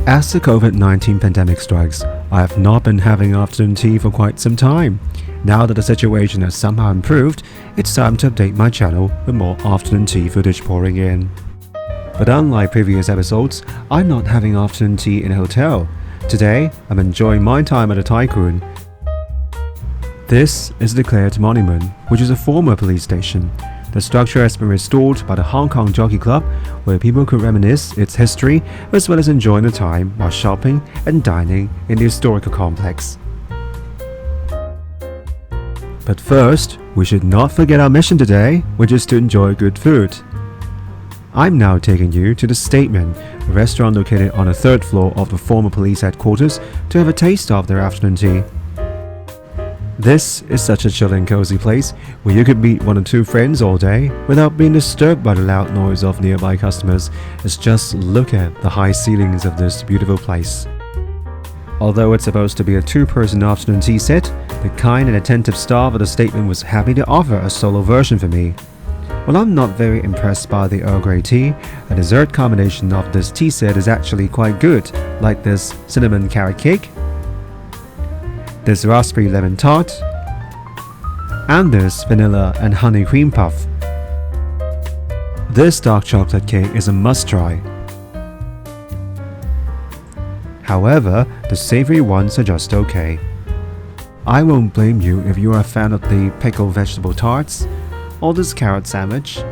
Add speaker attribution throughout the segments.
Speaker 1: As the COVID-19 pandemic strikes, I have not been having afternoon tea for quite some time. Now that the situation has somehow improved, it's time to update my channel with more afternoon tea footage pouring in. But unlike previous episodes, I'm not having afternoon tea in a hotel. Today, I'm enjoying my time at the Tai Kwun. This is the declared monument, which is a former police station. The structure has been restored by the Hong Kong Jockey Club, where people could reminisce its history as well as enjoy the time while shopping and dining in the historical complex. But first, we should not forget our mission today, which is to enjoy good food. I'm now taking you to the Statement, a restaurant located on the third floor of the former police headquarters, to have a taste of their afternoon tea. This is such a chill and cozy place where you could meet one or two friends all day without being disturbed by the loud noise of nearby customers. It's just look at the high ceilings of this beautiful place. Although it's supposed to be a two-person afternoon tea set, the kind and attentive staff of the Statement was happy to offer a solo version for me. While I'm not very impressed by the Earl Grey tea, a dessert combination of this tea set is actually quite good, like this cinnamon carrot cake, this raspberry lemon tart, and this vanilla and honey cream puff. This dark chocolate cake is a must-try. However, the savory ones are just okay. I won't blame you if you are a fan of the pickled vegetable tarts, or this carrot sandwich,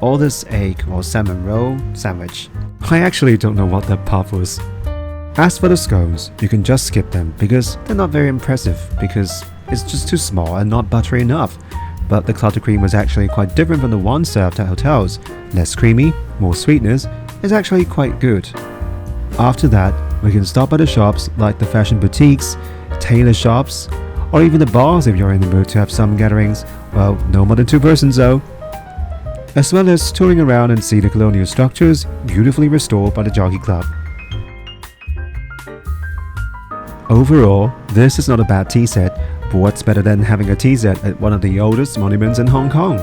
Speaker 1: or this egg or salmon roll sandwich. I actually don't know what that puff was. As for the scones, you can just skip them because they're not very impressive because it's just too small and not buttery enough. But the clotted cream was actually quite different from the one served at hotels. Less creamy, more sweetness, is actually quite good. After that, we can stop at the shops like the fashion boutiques, tailor shops, or even the bars if you're in the mood to have some gatherings. Well, no more than 2 persons though. As well as touring around and see the colonial structures beautifully restored by the Jockey Club. Overall, this is not a bad tea set, but what's better than having a tea set at one of the oldest monuments in Hong Kong?